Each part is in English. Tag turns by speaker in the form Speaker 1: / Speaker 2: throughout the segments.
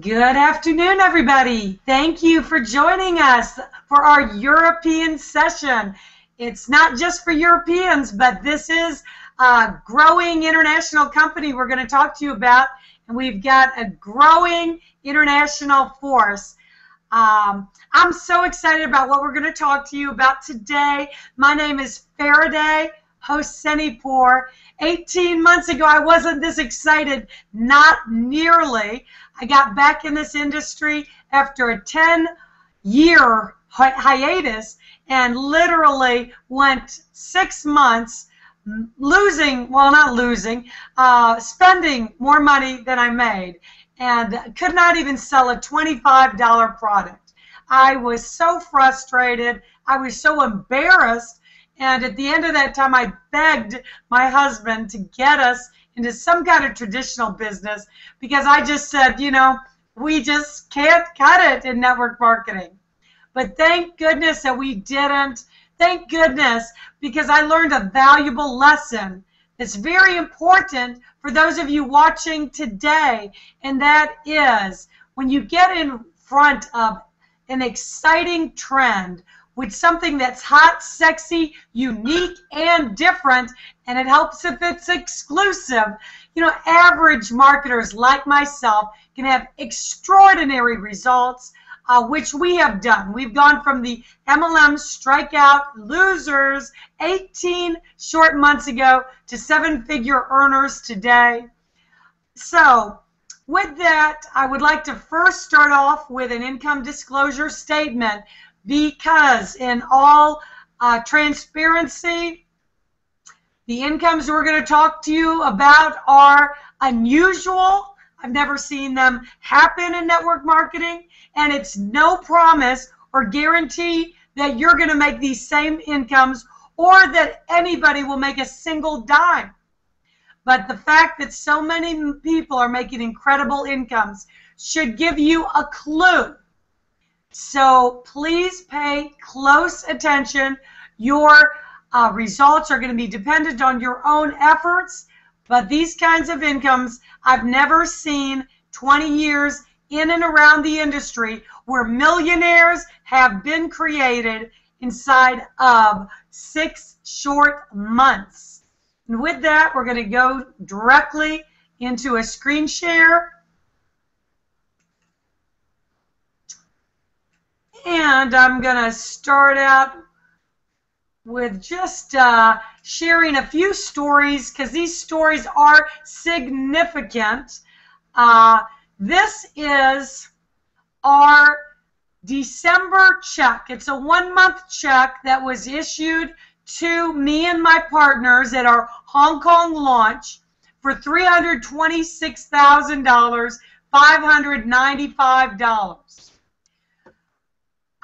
Speaker 1: Good afternoon, everybody. Thank you for joining us for our European session. It's not just for Europeans, but this is a growing international company we're going to talk to you about, and we've got a growing international force. I'm so excited about what we're going to talk to you about today. My name is Faraday Hosseinipour. 18 months ago, I wasn't this excited, not nearly. I got back in this industry after a 10-year hiatus and literally went 6 months losing, well, not losing, spending more money than I made, and could not even sell a $25 product. I was so frustrated. I was so embarrassed. And at the end of that time, I begged my husband to get us into some kind of traditional business because I just said, you know, we just can't cut it in network marketing. But thank goodness that we didn't. Thank goodness, because I learned a valuable lesson that's very important for those of you watching today, and that is when you get in front of an exciting trend with something that's hot, sexy, unique, and different, and it helps if it's exclusive. You know, average marketers like myself can have extraordinary results, which we have done. We've gone from the MLM strikeout losers 18 short months ago to 7-figure earners today. So, with that, I would like to first start off with an income disclosure statement, because in all transparency, the incomes we're going to talk to you about are unusual. I've never seen them happen in network marketing, and it's no promise or guarantee that you're going to make these same incomes or that anybody will make a single dime. But the fact that so many people are making incredible incomes should give you a clue. So please pay close attention. Your results are going to be dependent on your own efforts, but these kinds of incomes I've never seen 20 years in and around the industry where millionaires have been created inside of 6 short months. And with that, we're going to go directly into a screen share. And I'm going to start out with just sharing a few stories, because these stories are significant. This is our December check. It's a 1-month check that was issued to me and my partners at our Hong Kong launch for $326,595.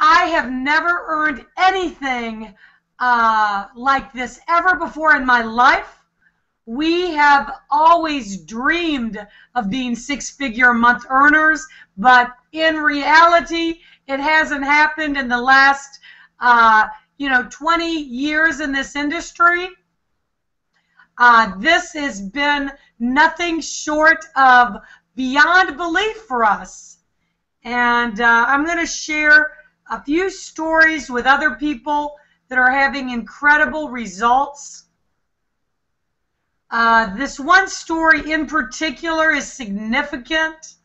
Speaker 1: I have never earned anything like this ever before in my life. We have always dreamed of being 6-figure a month earners, but in reality, it hasn't happened in the last 20 years in this industry. This has been nothing short of beyond belief for us. And I'm going to share a few stories with other people that are having incredible results. This one story in particular is significant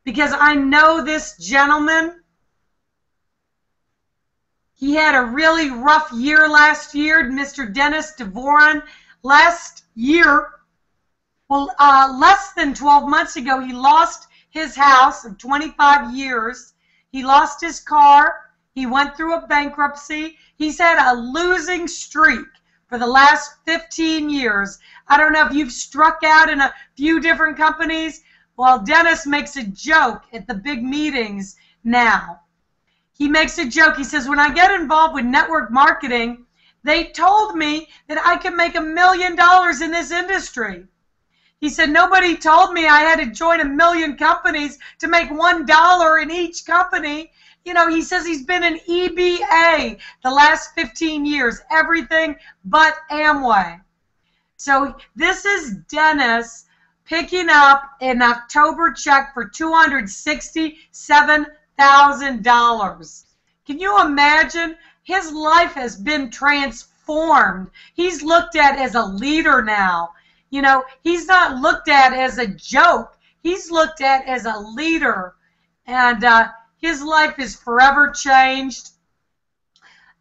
Speaker 1: because I know this gentleman. He had a really rough year last year, Mr. Dennis DeVoren. Last year, well, less than 12 months ago, he lost his house of 25 years. He lost his car. He went through a bankruptcy. He's had a losing streak for the last 15 years. I don't know if you've struck out in a few different companies. Well, Dennis makes a joke at the big meetings now. He makes a joke. He says, when I get involved with network marketing, they told me that I could make $1 million in this industry. He said, nobody told me I had to join 1 million companies to make $1 in each company. You know, he says he's been an EBA the last 15 years, everything but Amway. So this is Dennis picking up an October check for $267,000. Can you imagine? His life has been transformed. He's looked at as a leader now. You know, he's not looked at as a joke. He's looked at as a leader. And his life is forever changed.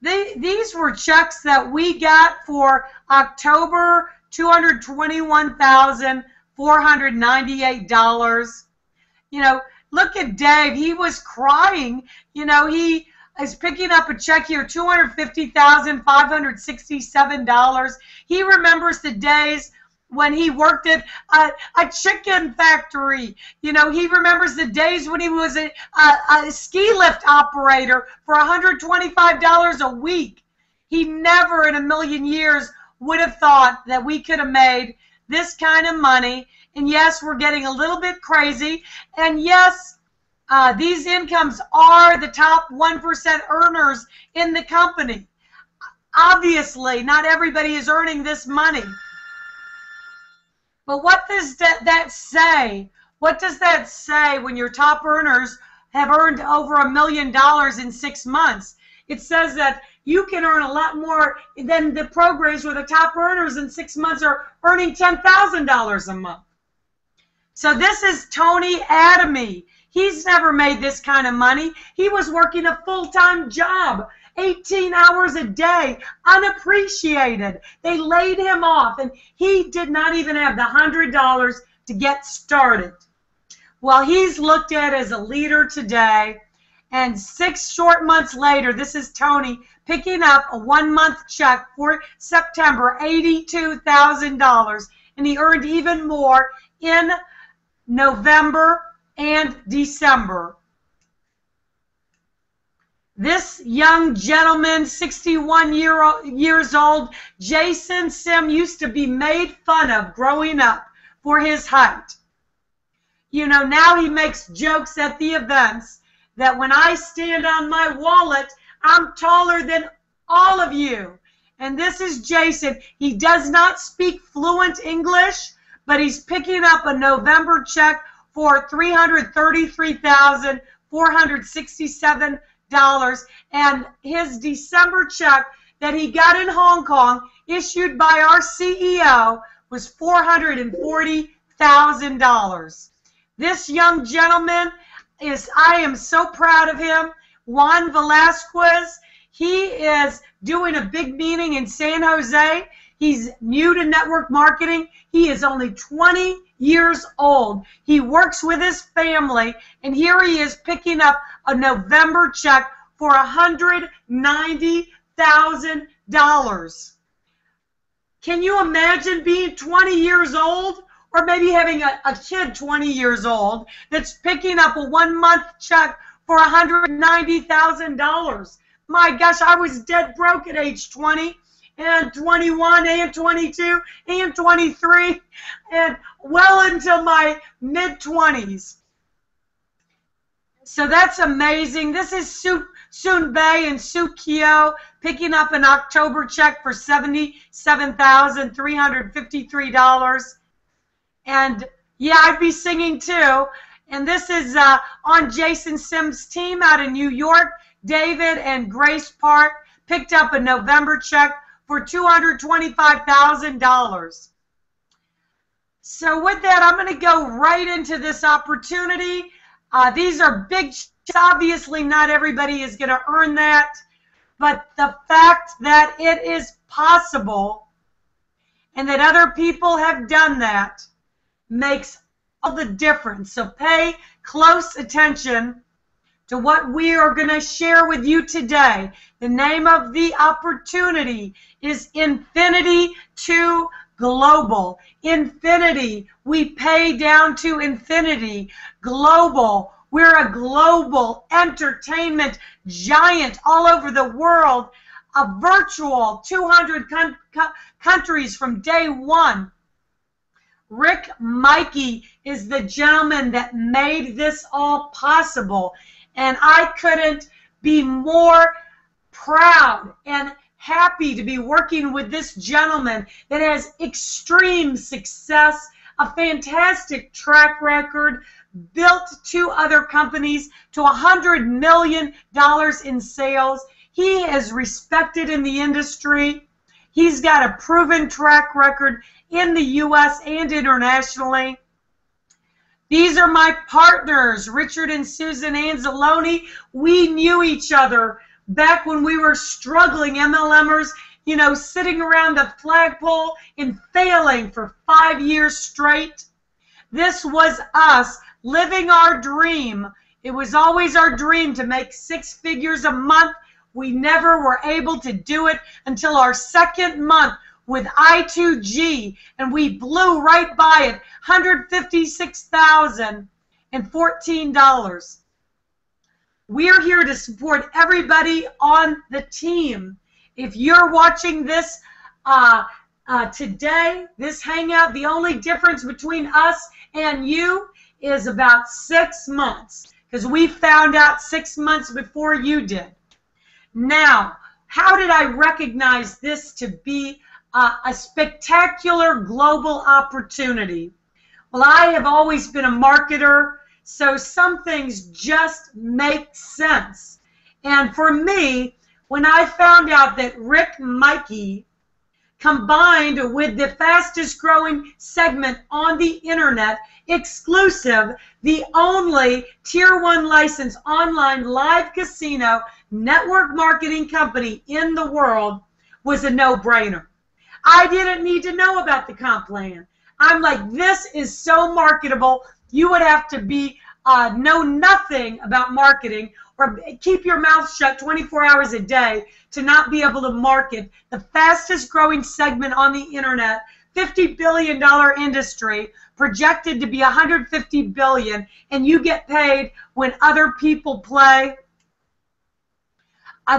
Speaker 1: These were checks that we got for October, $221,498. You know, look at Dave. He was crying. You know, he is picking up a check here, $250,567. He remembers the days when he worked at a chicken factory. You know, he remembers the days when he was a ski lift operator for $125 a week. He never in a million years would have thought that we could have made this kind of money. And yes, we're getting a little bit crazy. And yes, these incomes are the top 1% earners in the company. Obviously, not everybody is earning this money. But what does that say? What does that say when your top earners have earned over $1 million in 6 months? It says that you can earn a lot more than the programs where the top earners in 6 months are earning $10,000 a month. So this is Tony Adamy. He's never made this kind of money. He was working a full-time job, 18 hours a day, unappreciated. They laid him off, and he did not even have the $100 to get started. Well, he's looked at as a leader today, and 6 short months later, this is Tony picking up a 1-month check for September, $82,000, and he earned even more in November and December. This young gentleman, 61 years old, Jason Sim, used to be made fun of growing up for his height. You know, now he makes jokes at the events that when I stand on my wallet, I'm taller than all of you. And this is Jason. He does not speak fluent English, but he's picking up a November check for $333,467. And his December check that he got in Hong Kong, issued by our CEO, was $440,000. This young gentleman I am so proud of him. Juan Velasquez, he is doing a big meeting in San Jose. He's new to network marketing. He is only 20 years old. He works with his family, and here he is picking up a November check for $190,000. Can you imagine being 20 years old? Or maybe having a kid 20 years old that's picking up a 1-month check for $190,000. My gosh, I was dead broke at age 20 and 21 and 22 and 23 and well into my mid-20s. So that's amazing. This is Soon Bay and Sue Kyo picking up an October check for $77,353. And yeah, I'd be singing too. And this is on Jason Sim's team out in New York. David and Grace Park picked up a November check for $225,000. So with that, I'm going to go right into this opportunity. These are big checks. Obviously, not everybody is going to earn that. But the fact that it is possible and that other people have done that makes all the difference. So pay close attention to what we are going to share with you today. The name of the opportunity is Infinity to Global. Infinity, we pay down to infinity. Global, we're a global entertainment giant all over the world. A virtual 200 countries from day one. Rick Mikey is the gentleman that made this all possible. And I couldn't be more proud and happy to be working with this gentleman that has extreme success. a fantastic track record, built 2 other companies to $100 million in sales. He is respected in the industry. He's got a proven track record in the U.S. and internationally. These are my partners, Richard and Susan Anzalone. We knew each other back when we were struggling MLMers, you know, sitting around the flagpole and failing for 5 years straight. This was us living our dream. It was always our dream to make 6 figures a month. We never were able to do it until our 2nd month with i2g, and we blew right by it, $156,014. We're here to support everybody on the team. If you're watching this today, this Hangout, the only difference between us and you is about 6 months, because we found out 6 months before you did. Now, how did I recognize this to be a spectacular global opportunity? Well, I have always been a marketer, so some things just make sense. And for me, when I found out that Rick Mikey combined with the fastest growing segment on the internet, exclusive, the only Tier 1 licensed online live casino network marketing company in the world, was a no-brainer. I didn't need to know about the comp plan. I'm like, this is so marketable. You would have to be know nothing about marketing or keep your mouth shut 24 hours a day to not be able to market the fastest growing segment on the internet, $50 billion industry, projected to be $150 billion, and you get paid when other people play.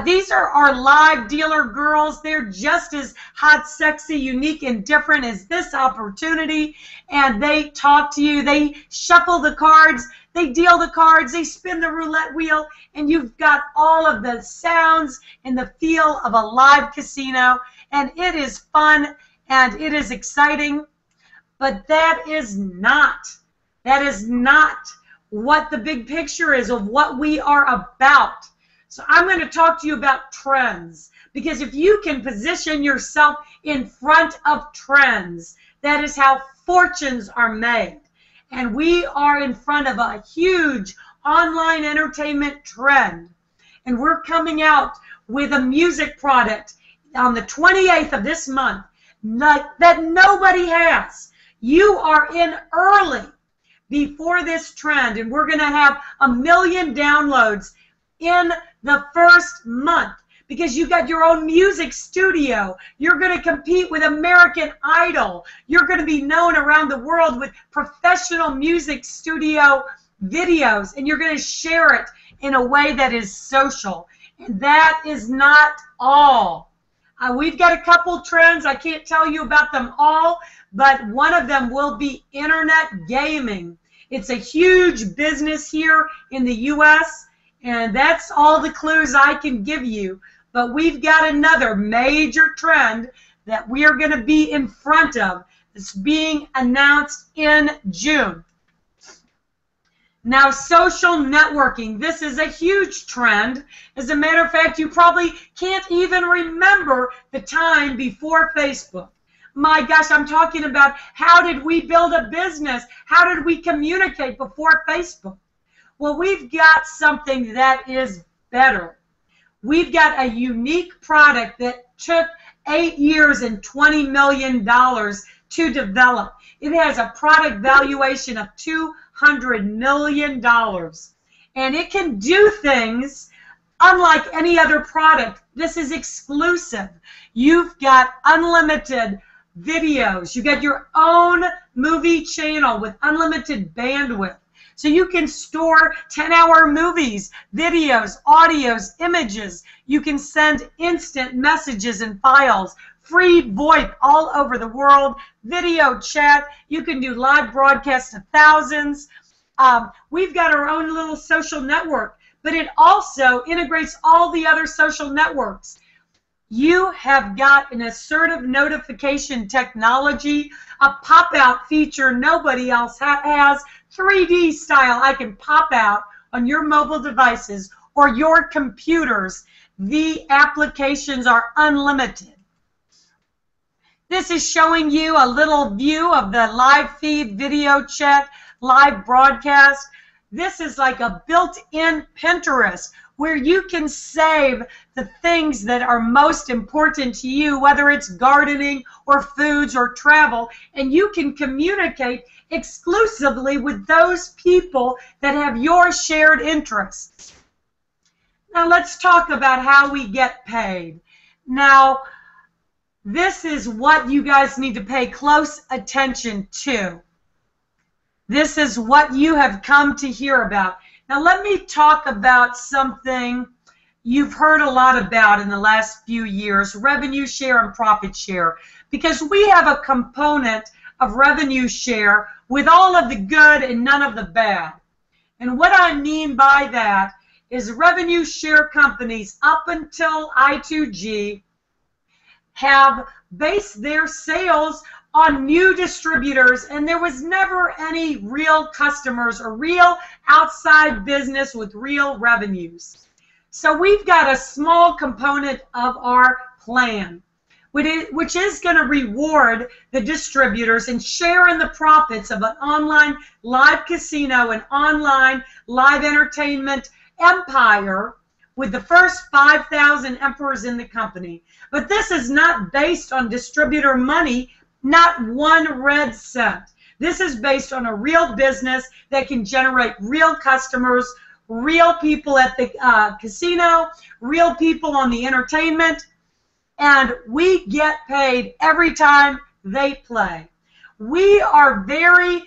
Speaker 1: These are our live dealer girls. They're just as hot, sexy, unique, and different as this opportunity. And they talk to you. They shuffle the cards. They deal the cards. They spin the roulette wheel. And you've got all of the sounds and the feel of a live casino. And it is fun and it is exciting. But that is not what the big picture is of what we are about. So I'm going to talk to you about trends, because if you can position yourself in front of trends, that is how fortunes are made. And we are in front of a huge online entertainment trend. And we're coming out with a music product on the 28th of this month that nobody has. You are in early before this trend, and we're going to have 1 million downloads in the first month, because you got your own music studio. You're going to compete with American Idol. You're going to be known around the world with professional music studio videos, and you're going to share it in a way that is social. And that is not all. We've got a couple trends. I can't tell you about them all, but one of them will be internet gaming. It's a huge business here in the U.S., and that's all the clues I can give you. But we've got another major trend that we are going to be in front of. It's being announced in June. Now, social networking. This is a huge trend. As a matter of fact, you probably can't even remember the time before Facebook. My gosh, I'm talking about how did we build a business? How did we communicate before Facebook? Well, we've got something that is better. We've got a unique product that took 8 years and $20 million to develop. It has a product valuation of $200 million. And it can do things unlike any other product. This is exclusive. You've got unlimited videos. You got your own movie channel with unlimited bandwidth. So you can store 10-hour movies, videos, audios, images. You can send instant messages and files, free VoIP all over the world, video chat. You can do live broadcasts to thousands. We've got our own little social network, but it also integrates all the other social networks. you have got an assertive notification technology, a pop-out feature nobody else has, 3D style. I can pop out on your mobile devices or your computers. The applications are unlimited. This is showing you a little view of the live feed, video chat, live broadcast. This is like a built-in Pinterest where you can save the things that are most important to you, whether it's gardening or foods or travel, and you can communicate exclusively with those people that have your shared interests. Now let's talk about how we get paid. Now, this is what you guys need to pay close attention to. This is what you have come to hear about. Now let me talk about something you've heard a lot about in the last few years, revenue share and profit share, because we have a component of revenue share with all of the good and none of the bad. And what I mean by that is revenue share companies up until i2g have based their sales on new distributors, and there was never any real customers or real outside business with real revenues. So we've got a small component of our plan, which is going to reward the distributors and share in the profits of an online live casino and online live entertainment empire with the first 5,000 emperors in the company. But this is not based on distributor money, not one red cent. This is based on a real business that can generate real customers, real people at the casino, real people on the entertainment, and we get paid every time they play. We are very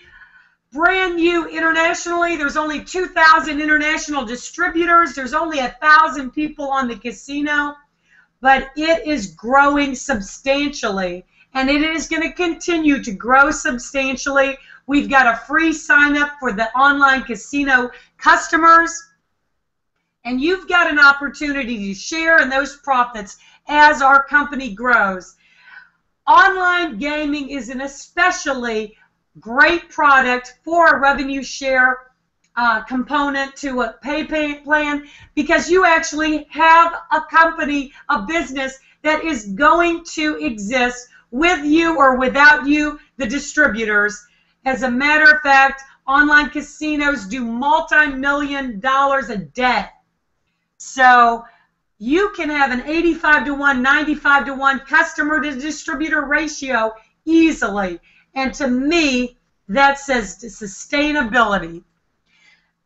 Speaker 1: brand new internationally. There's only 2,000 international distributors. There's only 1,000 people on the casino, but it is growing substantially, and it is going to continue to grow substantially. We've got a free sign up for the online casino customers, and you've got an opportunity to share in those profits as our company grows. Online gaming is an especially great product for a revenue share component to a pay plan, because you actually have a company, a business that is going to exist with you or without you, the distributors. As a matter of fact, online casinos do multi-million dollars a day. So you can have an 85-to-1, 95-to-1 customer to distributor ratio easily. And to me, that says sustainability.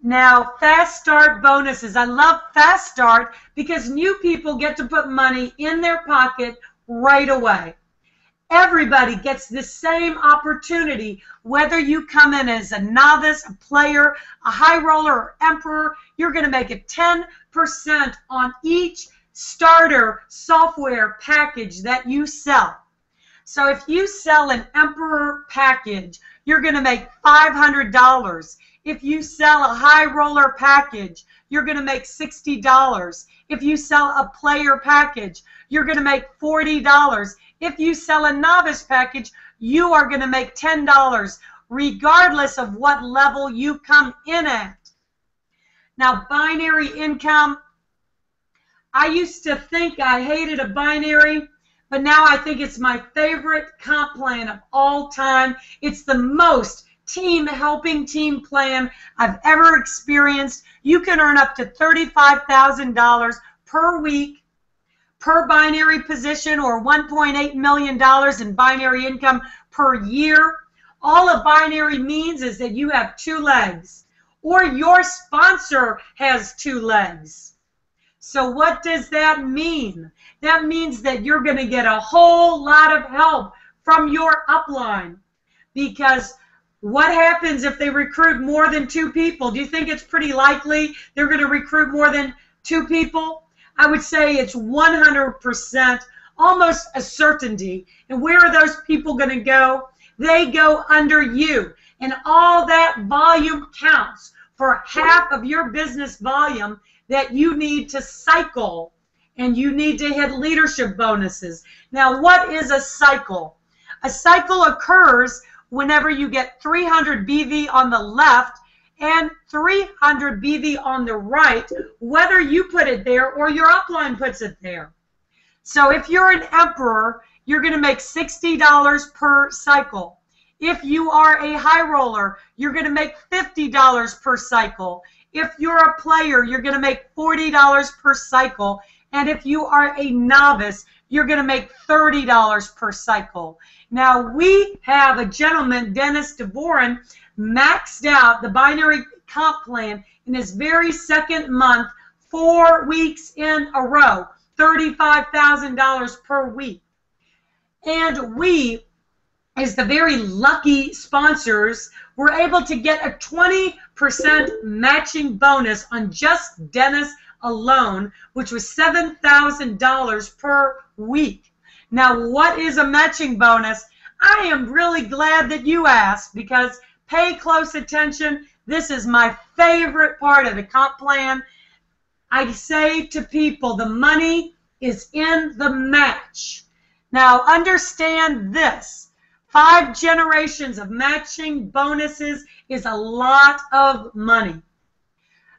Speaker 1: Now, fast start bonuses. I love fast start because new people get to put money in their pocket right away. Everybody gets the same opportunity, whether you come in as a novice, a player, a high roller, or emperor. You're going to make it 10% on each starter software package that you sell. So if you sell an emperor package, you're going to make $500. If you sell a high roller package, you're going to make $60. If you sell a player package, you're going to make $40. If you sell a novice package, you are going to make $10, regardless of what level you come in at. Now, binary income, I used to think I hated a binary, but now I think it's my favorite comp plan of all time. It's the most helping team plan I've ever experienced. You can earn up to $35,000 per week per binary position, or $1.8 million in binary income per year. All a binary means is that you have two legs, or your sponsor has two legs. So what does that mean? That means that you're going to get a whole lot of help from your upline, because what happens if they recruit more than 2 people? Do you think it's pretty likely they're going to recruit more than 2 people? I would say it's 100%, almost a certainty. And where are those people going to go? They go under you. And all that volume counts for half of your business volume that you need to cycle and you need to hit leadership bonuses. Now, what is a cycle? A cycle occurs whenever you get 300 BV on the left and 300 BV on the right, whether you put it there or your upline puts it there. So if you're an emperor, you're going to make $60 per cycle. If you are a high roller, you're going to make $50 per cycle. If you're a player, you're going to make $40 per cycle. And if you are a novice, you're going to make $30 per cycle. Now, we have a gentleman, Dennis DeVoren, maxed out the binary comp plan in his very second month, 4 weeks in a row, $35,000 per week. And we, as the very lucky sponsors, were able to get a 20% matching bonus on just Dennis alone, which was $7,000 per week. Now, what is a matching bonus? I am really glad that you asked, because pay close attention. This is my favorite part of the comp plan. I say to people, the money is in the match. Now, understand this. 5 generations of matching bonuses is a lot of money.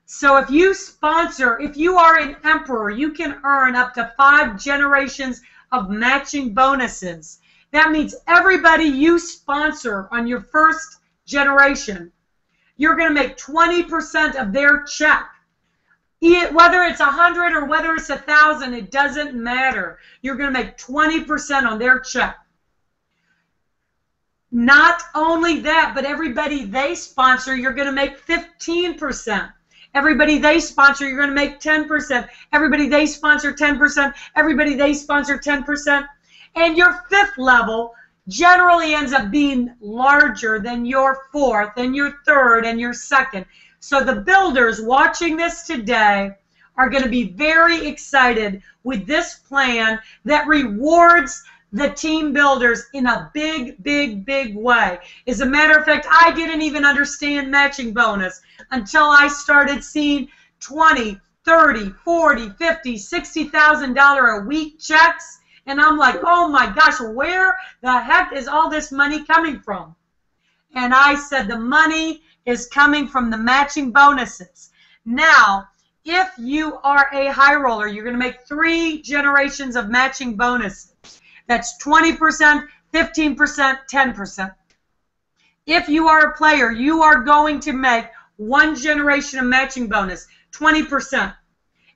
Speaker 1: So if you sponsor, if you are an emperor, you can earn up to 5 generations of matching bonuses. That means everybody you sponsor on your first generation, you're going to make 20% of their check. Whether it's 100 or whether it's 1,000, it doesn't matter. You're going to make 20% on their check. Not only that, but everybody they sponsor, you're going to make 15%. Everybody they sponsor, you're going to make 10%. Everybody they sponsor, 10%. Everybody they sponsor, 10%. And your 5th level generally ends up being larger than your 4th and your 3rd and your 2nd. So the builders watching this today are going to be very excited with this plan that rewards the team builders in a big, big, big way. As a matter of fact, I didn't even understand matching bonus until I started seeing $20, $30, $40, $50, $60,000 a week checks. And I'm like, oh my gosh, where the heck is all this money coming from? And I said, the money is coming from the matching bonuses. Now, if you are a high roller, you're going to make 3 generations of matching bonuses. That's 20%, 15%, 10%. If you are a player, you are going to make 1 generation of matching bonus, 20%.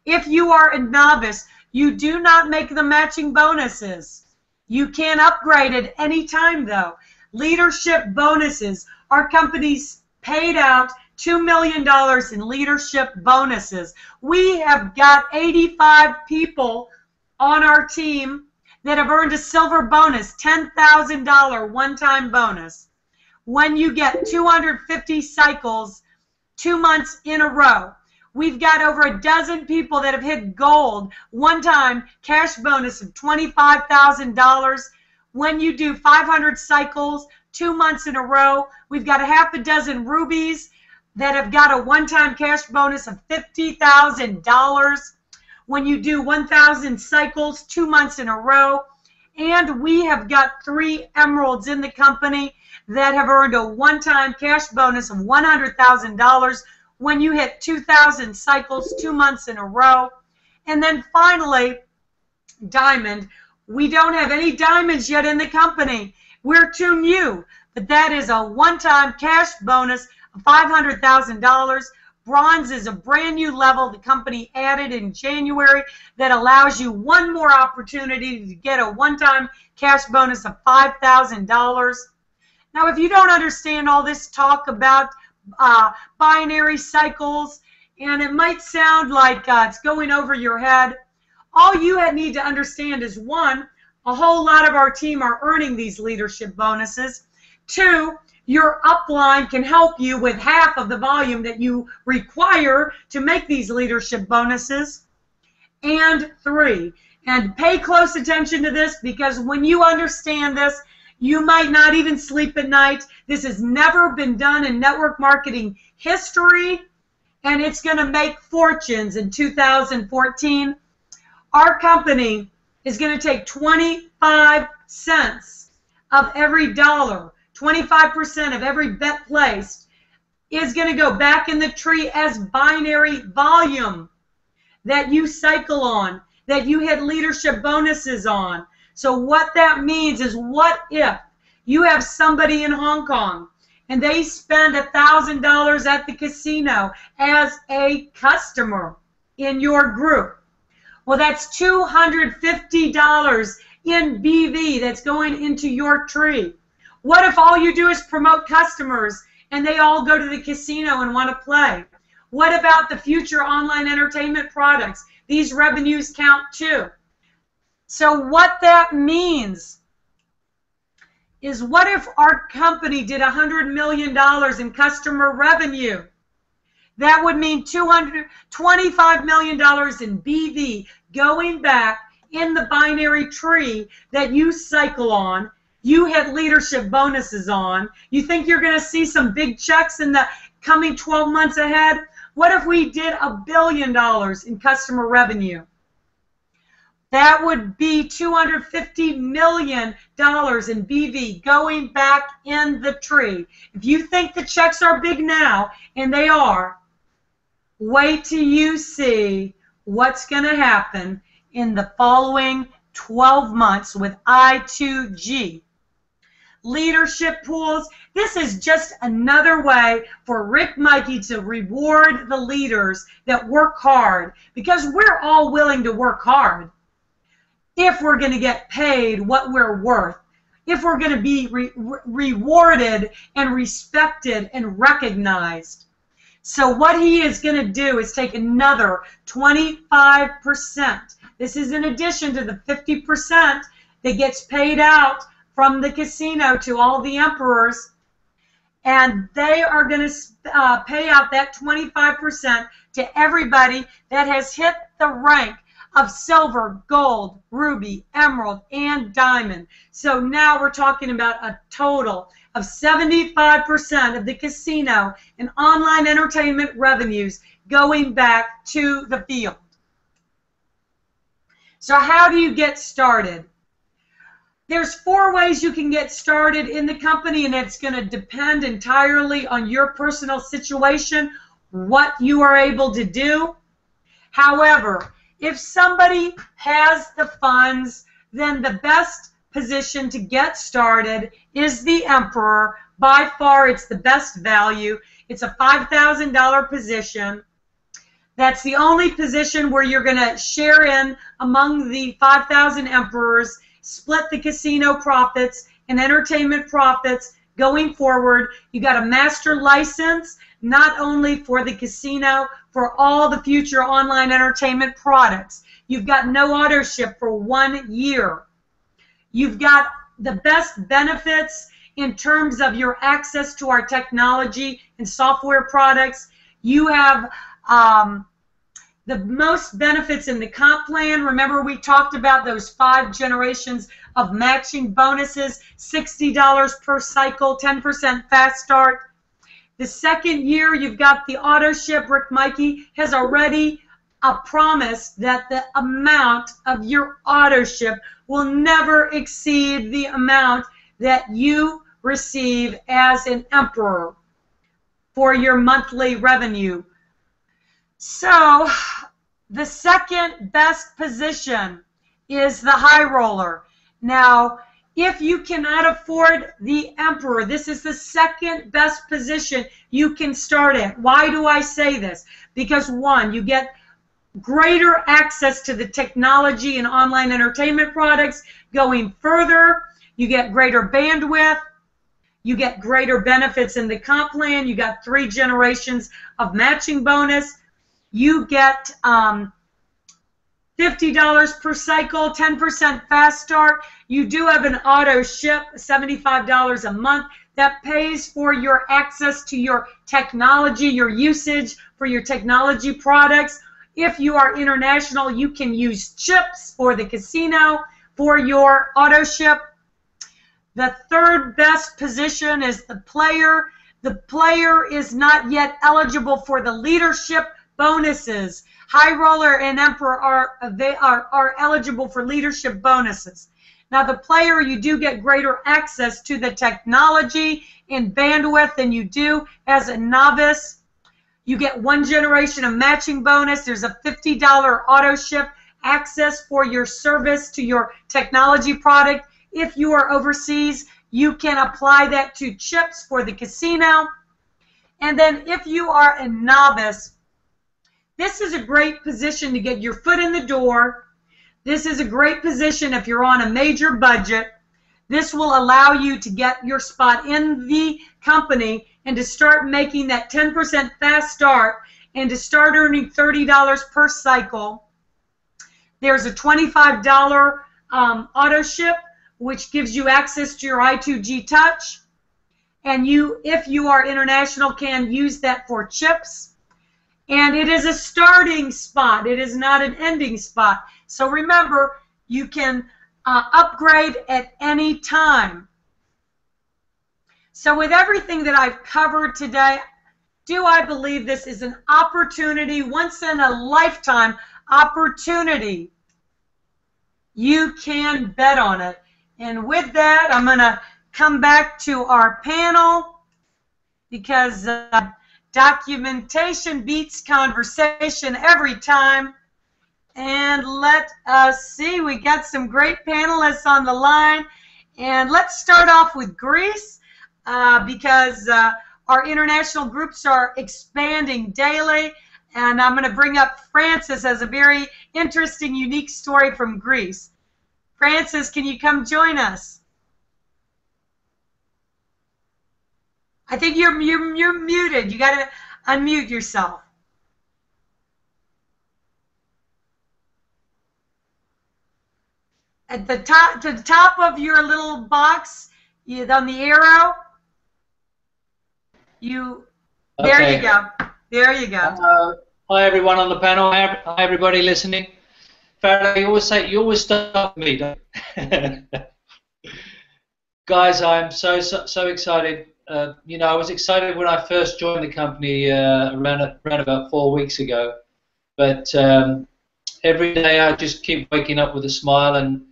Speaker 1: If you are a novice, you do not make the matching bonuses. You can upgrade at any time, though. Leadership bonuses. Our company's paid out $2 million in leadership bonuses. We have got 85 people on our team that have earned a silver bonus, $10,000 one-time bonus. When you get 250 cycles 2 months in a row. We've got over a dozen people that have hit gold, one-time cash bonus of $25,000. When you do 500 cycles 2 months in a row, we've got a half a dozen rubies that have got a one-time cash bonus of $50,000. When you do 1,000 cycles 2 months in a row, and we have got 3 emeralds in the company that have earned a one-time cash bonus of $100,000 when you hit 2,000 cycles 2 months in a row. And then finally, diamond. We don't have any diamonds yet in the company. We're too new, but that is a one-time cash bonus of $500,000. Bronze is a brand new level the company added in January that allows you one more opportunity to get a one-time cash bonus of $5,000. Now, if you don't understand all this talk about binary cycles, and it might sound like it's going over your head, all you need to understand is, 1, a whole lot of our team are earning these leadership bonuses. 2, your upline can help you with half of the volume that you require to make these leadership bonuses. And 3, and pay close attention to this, because when you understand this, you might not even sleep at night. This has never been done in network marketing history, and it's going to make fortunes in 2014. our company is going to take 25 cents of every dollar, 25% of every bet placed is going to go back in the tree as binary volume that you cycle on, that you hit leadership bonuses on. So what that means is, what if you have somebody in Hong Kong and they spend $1,000 at the casino as a customer in your group? Well, that's $250 in BV that's going into your tree. What if all you do is promote customers and they all go to the casino and want to play? What about the future online entertainment products? These revenues count too. So what that means is, what if our company did $100 million in customer revenue? That would mean $25 million in BV going back in the binary tree that you cycle on, you hit leadership bonuses on. You think you're going to see some big checks in the coming 12 months ahead? What if we did $1 billion in customer revenue? That would be $250 million in BV going back in the tree. If you think the checks are big now, and they are, wait till you see what's going to happen in the following 12 months with i2g. Leadership pools. This is just another way for Rick Mikey to reward the leaders that work hard, because we're all willing to work hard if we're going to get paid what we're worth, if we're going to be rewarded and respected and recognized. So what he is going to do is take another 25%. This is in addition to the 50% that gets paid out from the casino to all the emperors, and they are going to pay out that 25% to everybody that has hit the rank of silver, gold, ruby, emerald, and diamond. So now we're talking about a total of 75% of the casino and online entertainment revenues going back to the field. So how do you get started? There's 4 ways you can get started in the company, and it's going to depend entirely on your personal situation, what you are able to do. However, if somebody has the funds, then the best position to get started is the Emperor. By far, it's the best value. It's a $5,000 position. That's the only position where you're going to share in among the 5,000 emperors, split the casino profits and entertainment profits going forward. You got a master license, not only for the casino, for all the future online entertainment products. You've got no auto ship for 1 year. You've got the best benefits in terms of your access to our technology and software products. You have the most benefits in the comp plan. Remember, we talked about those 5 generations of matching bonuses, $60 per cycle, 10% fast start. The second year, you've got the auto ship. Rick Mikey has already promised that the amount of your auto ship will never exceed the amount that you receive as an emperor for your monthly revenue. So the second best position is the high roller. Now, if you cannot afford the Emperor, this is the second best position you can start at. Why do I say this? Because 1, you get greater access to the technology and online entertainment products. Going further, you get greater bandwidth. You get greater benefits in the comp plan. You got 3 generations of matching bonus. You get $50 per cycle, 10% fast start. You do have an auto ship, $75 a month. That pays for your access to your technology, your usage for your technology products. If you are international, you can use chips for the casino, for your auto ship. The third best position is the player. The player is not yet eligible for the leadership bonuses. High Roller and Emperor are eligible for leadership bonuses. Now, the player, you do get greater access to the technology and bandwidth than you do as a novice. You get 1 generation of matching bonus. There's a $50 auto ship access for your service to your technology product. If you are overseas, you can apply that to chips for the casino. And then if you are a novice, this is a great position to get your foot in the door. This is a great position if you're on a major budget. This will allow you to get your spot in the company and to start making that 10% fast start and to start earning $30 per cycle. There's a $25 auto ship, which gives you access to your i2g touch. And you, if you are international, can use that for chips. And it is a starting spot. It is not an ending spot. So remember, you can upgrade at any time. So with everything that I've covered today, do I believe this is an opportunity, once in a lifetime opportunity? You can bet on it. And with that, I'm going to come back to our panel because documentation beats conversation every time. And let us see, we got some great panelists on the line. And let's start off with Greece because our international groups are expanding daily. And I'm going to bring up Francis as a very interesting, unique story from Greece. Francis, can you come join us? I think you're muted. You got to unmute yourself. At the top, to the top of your little box, on the arrow, there you go. There you go.
Speaker 2: Hi everyone on the panel. Hi everybody listening. Faraday, you always start with me, don't you? Guys, I'm so excited. You know, I was excited when I first joined the company around about 4 weeks ago. But every day I just keep waking up with a smile, and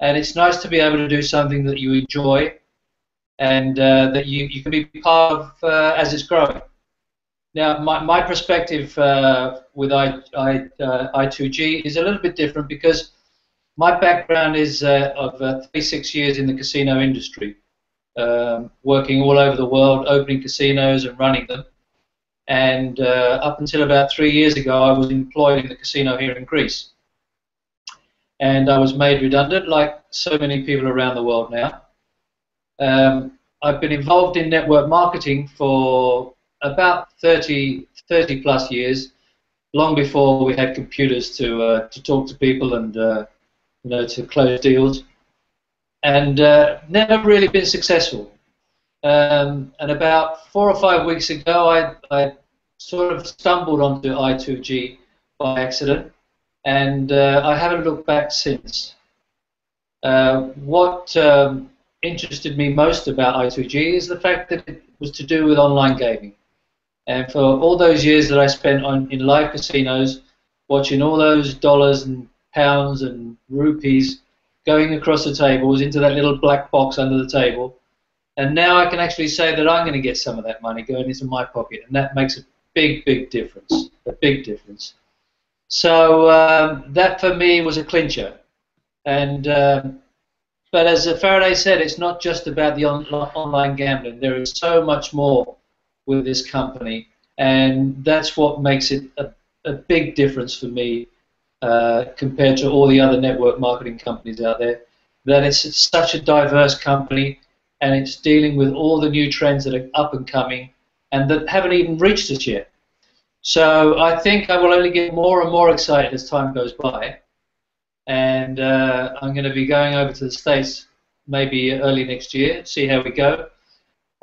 Speaker 2: it's nice to be able to do something that you enjoy and that you can be part of as it's growing. Now, my perspective with i2g is a little bit different because my background is of 36 years in the casino industry, working all over the world, opening casinos and running them. And up until about 3 years ago, I was employed in the casino here in Greece. And I was made redundant, like so many people around the world now. I've been involved in network marketing for about 30 plus years, long before we had computers to talk to people and you know, to close deals, and never really been successful. And about 4 or 5 weeks ago, I sort of stumbled onto i2g by accident, and I haven't looked back since. What interested me most about i2g is the fact that it was to do with online gaming. And for all those years that I spent in live casinos, watching all those dollars and pounds and rupees going across the tables into that little black box under the table, and now I can actually say that I'm going to get some of that money going into my pocket, and that makes a big difference, a big difference. So that for me was a clincher. And but as Faraday said, it's not just about the online gambling. There is so much more with this company, and that's what makes it a big difference for me compared to all the other network marketing companies out there. That it's such a diverse company, and it's dealing with all the new trends that are up and coming and that haven't even reached us yet. So I think I will only get more and more excited as time goes by, and I'm going to be going over to the States maybe early next year, see how we go,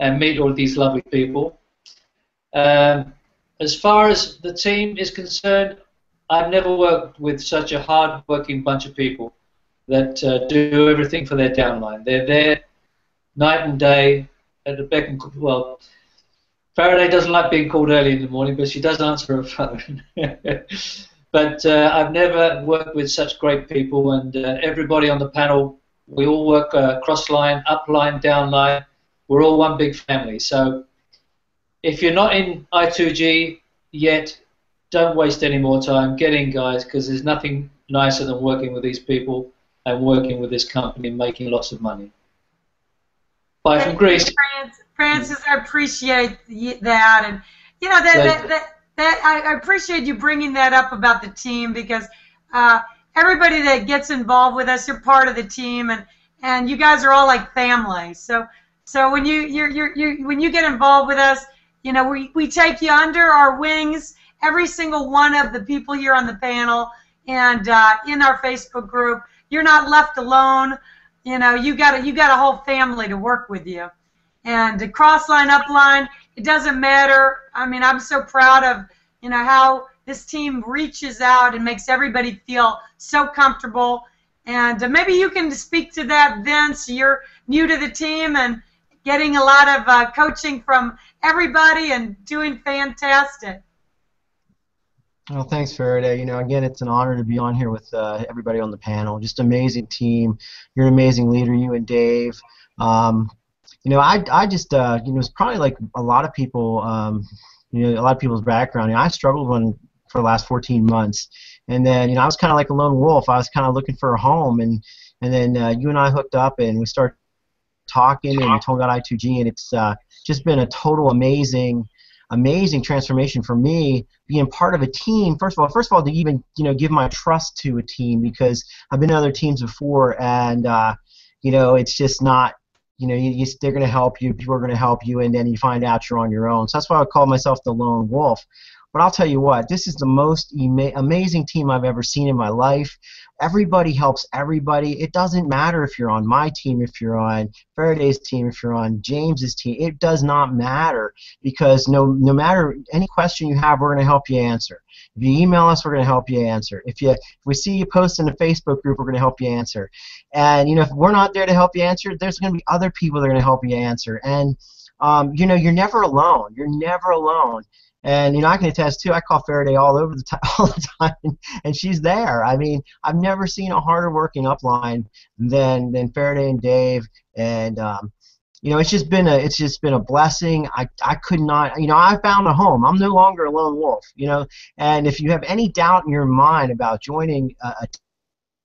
Speaker 2: and meet all these lovely people. As far as the team is concerned, I've never worked with such a hard-working bunch of people that do everything for their downline. They're there night and day at the beck and well. Faraday doesn't like being called early in the morning, but she does answer her phone. But I've never worked with such great people, and everybody on the panel, we all work cross line, up line, down line. We're all one big family. So if you're not in i2g yet, don't waste any more time. Get in, guys, because there's nothing nicer than working with these people and working with this company and making lots of money. Bye from Greece.
Speaker 1: Francis, I appreciate that, and you know I appreciate you bringing that up about the team, because everybody that gets involved with us, you're part of the team, and you guys are all like family. So when when you get involved with us, you know, we take you under our wings. Every single one of the people here on the panel and in our Facebook group, you're not left alone. You know, you got a whole family to work with you. And the cross line, up line, it doesn't matter. I mean, I'm so proud of, you know, how this team reaches out and makes everybody feel so comfortable. And maybe you can speak to that, Vince. You're new to the team and getting a lot of coaching from everybody and doing fantastic.
Speaker 3: Well, thanks, Faraday. You know, again, it's an honor to be on here with everybody on the panel. Just amazing team. You're an amazing leader, you and Dave. You know, I just, you know, it's probably like a lot of people, you know, a lot of people's background. You know, I struggled for the last 14 months. And then, you know, I was kind of like a lone wolf. I was kind of looking for a home. And then you and I hooked up and we started talking and told about i2g. And it's just been a total amazing transformation for me, being part of a team. First of all, to even, you know, give my trust to a team, because I've been to other teams before, and you know, it's just not, you know, they're going to help you, people are going to help you, and then you find out you're on your own. So that's why I call myself the lone wolf. But I'll tell you what, this is the most amazing team I've ever seen in my life. Everybody helps everybody. It doesn't matter if you're on my team, if you're on Faraday's team, if you're on James's team. It does not matter, because no matter any question you have, we're going to help you answer. If you email us, we're going to help you answer. If we see you post in the Facebook group, we're going to help you answer. And, you know, if we're not there to help you answer, there's going to be other people that are going to help you answer. And, you know, you're never alone. You're never alone. And, you know, I can attest, too, I call Faraday all the time, and she's there. I mean, I've never seen a harder working upline than Faraday and Dave. And, you know, it's just been a blessing. I could not, you know, I found a home. I'm no longer a lone wolf, you know. And if you have any doubt in your mind about joining a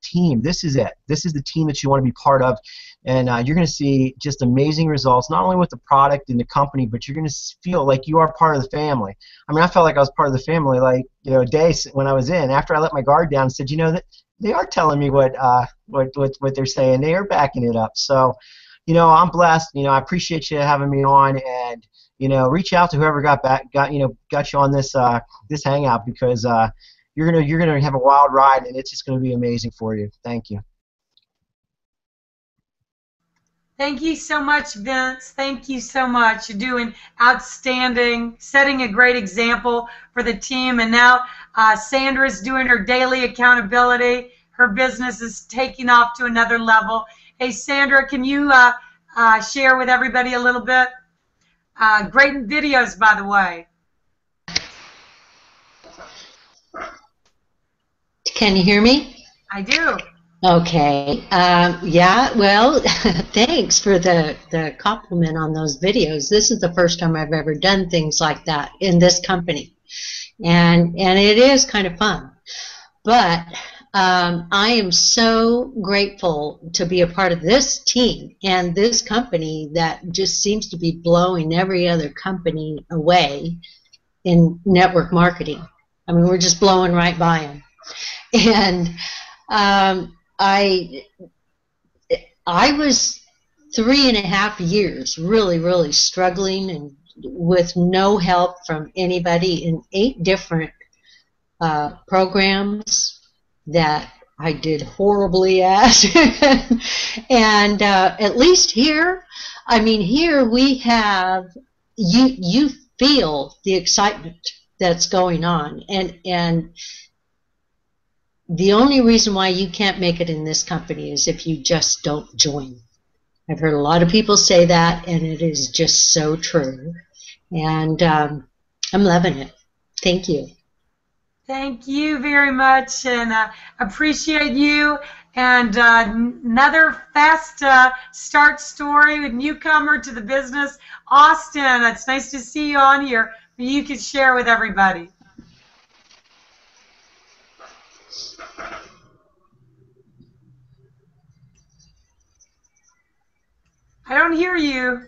Speaker 3: team, this is it. This is the team that you want to be part of. And you're going to see just amazing results, not only with the product and the company, but you're going to feel like you are part of the family. I mean, I felt like I was part of the family, like, you know, a day when I was in. After I let my guard down and said, you know, that they are telling me what they're saying. They are backing it up. So, you know, I'm blessed. You know, I appreciate you having me on, and, you know, reach out to whoever got you on this this hangout, because you're gonna have a wild ride, and it's just gonna be amazing for you. Thank you.
Speaker 1: Thank you so much, Vince. Thank you so much. You're doing outstanding, setting a great example for the team. And now Sandra's doing her daily accountability. Her business is taking off to another level. Hey, Sandra, can you share with everybody a little bit? Great videos, by the way.
Speaker 4: Can you hear me?
Speaker 1: I do.
Speaker 4: Okay. Yeah, well, thanks for the compliment on those videos. This is the first time I've ever done things like that in this company. And it is kind of fun. But I am so grateful to be a part of this team and this company that just seems to be blowing every other company away in network marketing. I mean, we're just blowing right by them. And I was 3.5 years really struggling and with no help from anybody in 8 different programs that I did horribly at. And at least here, I mean, here we have, you feel the excitement that's going on, and the only reason why you can't make it in this company is if you just don't join. I've heard a lot of people say that, and it is just so true. And I'm loving it. Thank you.
Speaker 1: Thank you very much, and appreciate you. And another fast start story, a newcomer to the business, Austin. It's nice to see you on here. You can share with everybody. I don't hear you.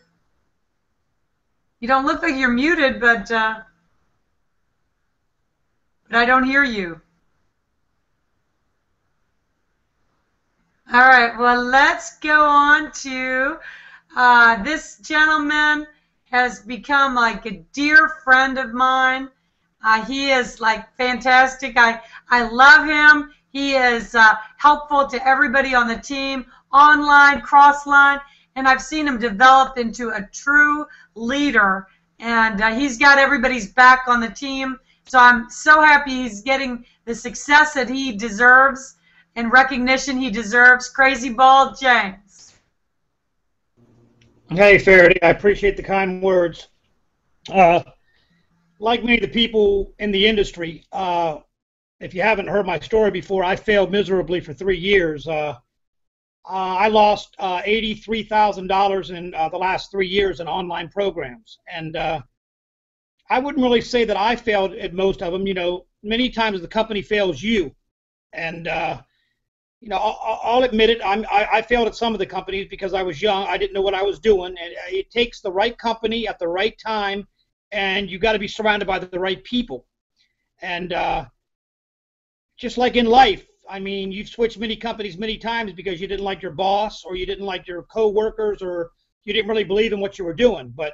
Speaker 1: You don't look like you're muted, but I don't hear you. All right, well, let's go on to this gentleman has become like a dear friend of mine. He is like fantastic. I love him. He is helpful to everybody on the team, online, cross-line, and I've seen him develop into a true leader, and he's got everybody's back on the team. So I'm so happy he's getting the success that he deserves and recognition he deserves. Crazy Ball James.
Speaker 5: Hey, Faraday, I appreciate the kind words. Like many of the people in the industry, if you haven't heard my story before, I failed miserably for 3 years. I lost $83,000 in the last 3 years in online programs. And I wouldn't really say that I failed at most of them. You know, many times the company fails you. And, you know, I'll admit it. I failed at some of the companies because I was young. I didn't know what I was doing. And it takes the right company at the right time, and you got to be surrounded by the right people. And just like in life, I mean, you've switched many companies many times because you didn't like your boss, or you didn't like your co-workers, or you didn't really believe in what you were doing. But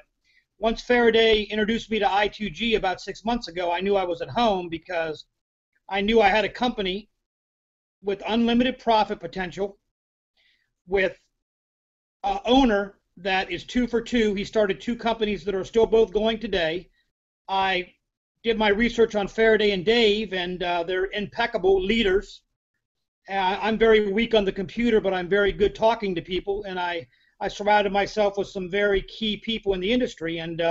Speaker 5: once Faraday introduced me to i2g about 6 months ago, I knew I was at home because I knew I had a company with unlimited profit potential, with an owner that is 2 for 2. He started 2 companies that are still both going today. I did my research on Faraday and Dave, and they're impeccable leaders. I'm very weak on the computer, but I'm very good talking to people, and I surrounded myself with some very key people in the industry. And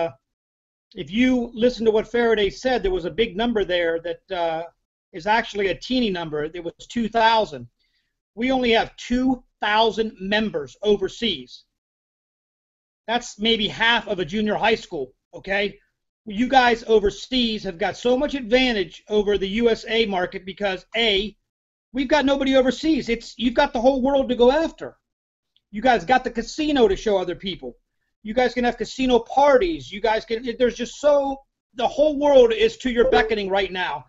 Speaker 5: if you listen to what Faraday said, there was a big number there that is actually a teeny number. It was 2,000. We only have 2,000 members overseas. That's maybe half of a junior high school, okay? You guys overseas have got so much advantage over the USA market because, A, we've got nobody overseas. You've got the whole world to go after. You guys got the casino to show other people. You guys can have casino parties. You guys can, there's just the whole world is to your beckoning right now.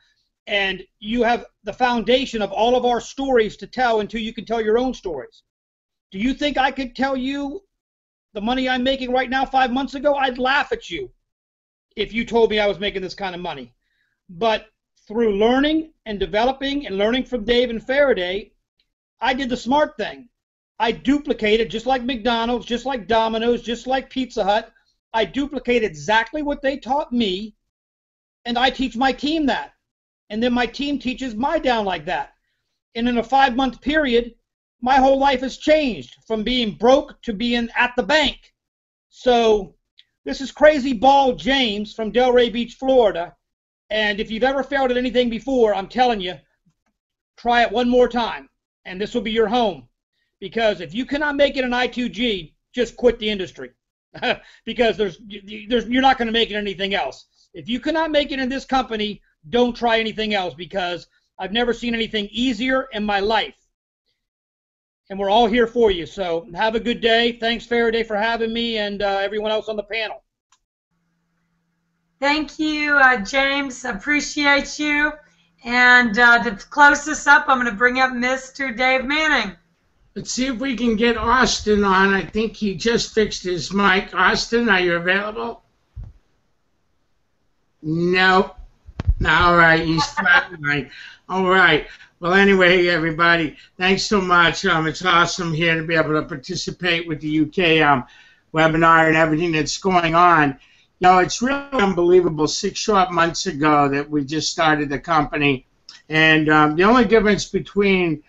Speaker 5: And you have the foundation of all of our stories to tell until you can tell your own stories. Do you think I could tell you the money I'm making right now 5 months ago? I'd laugh at you if you told me I was making this kind of money. But through learning and developing and learning from Dave and Faraday, I did the smart thing. I duplicated, just like McDonald's, just like Domino's, just like Pizza Hut. I duplicated exactly what they taught me, and I teach my team that. And then my team teaches my down like that. And in a 5-month period, my whole life has changed from being broke to being at the bank. So this is Crazy Ball James from Delray Beach, Florida. And if you've ever failed at anything before, I'm telling you, try it one more time, and this will be your home. Because if you cannot make it in i2g, just quit the industry. Because you're not going to make it in anything else. If you cannot make it in this company, don't try anything else, because I've never seen anything easier in my life. And we're all here for you. So have a good day. Thanks, Faraday, for having me, and everyone else on the panel.
Speaker 1: Thank you, James. Appreciate you. And to close this up, I'm going to bring up Mr. Dave Manning.
Speaker 6: Let's see if we can get Austin on. I think he just fixed his mic. Austin, are you available? No. All right, he's flatlined. All right. Well, anyway, everybody, thanks so much. It's awesome here to be able to participate with the UK webinar and everything that's going on. You know, it's really unbelievable. 6 short months ago that we just started the company, and the only difference between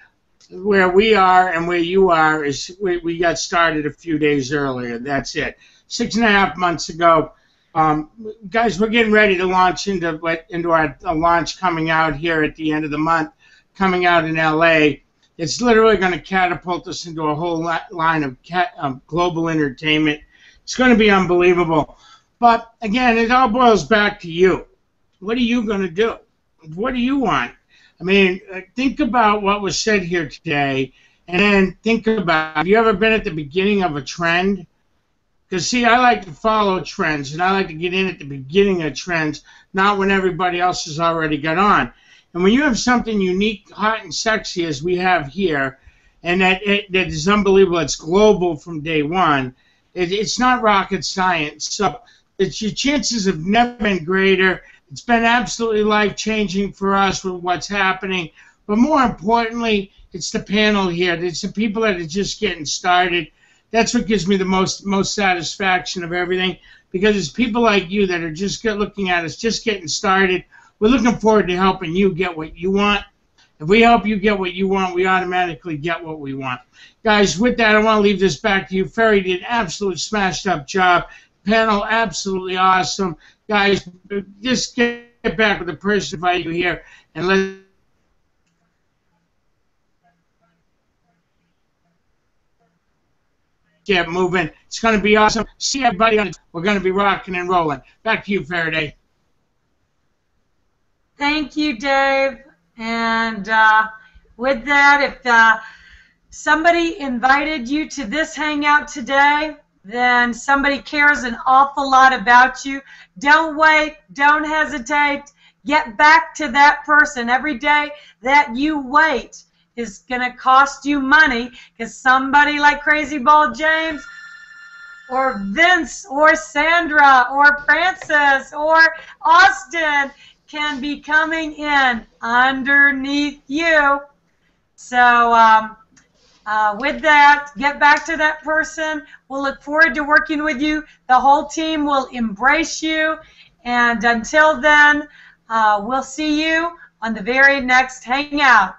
Speaker 6: where we are and where you are is we got started a few days earlier. That's it. 6.5 months ago, Guys, we're getting ready to launch into our launch coming out here at the end of the month, coming out in LA. It's literally going to catapult us into a whole line of global entertainment. It's going to be unbelievable. But again, it all boils back to you. What are you going to do? What do you want? I mean, think about what was said here today, and then think about, have you ever been at the beginning of a trend? Because, see, I like to follow trends, and I like to get in at the beginning of trends, not when everybody else has already got on. And when you have something unique, hot, and sexy as we have here, and that is unbelievable, it's global from day one, it's not rocket science. So your chances have never been greater. It's been absolutely life-changing for us with what's happening. But more importantly, it's the panel here. It's the people that are just getting started. That's what gives me the most satisfaction of everything, because it's people like you that are just looking at us, just getting started. We're looking forward to helping you get what you want. If we help you get what you want, we automatically get what we want. Guys, with that, I want to leave this back to you. Ferry did an absolute smashed-up job. Panel, absolutely awesome. Guys, just get back with the person who invited you here, and let's get moving. It's going to be awesome. See everybody on it. We're going to be rocking and rolling. Back to you, Faraday.
Speaker 1: Thank you, Dave. And with that, if somebody invited you to this hangout today, then somebody cares an awful lot about you. Don't wait. Don't hesitate. Get back to that person. Every day that you wait is going to cost you money, because somebody like Crazy Ball James or Vince or Sandra or Francis or Austin can be coming in underneath you. So with that, get back to that person. We'll look forward to working with you. The whole team will embrace you. And until then, we'll see you on the very next Hangout.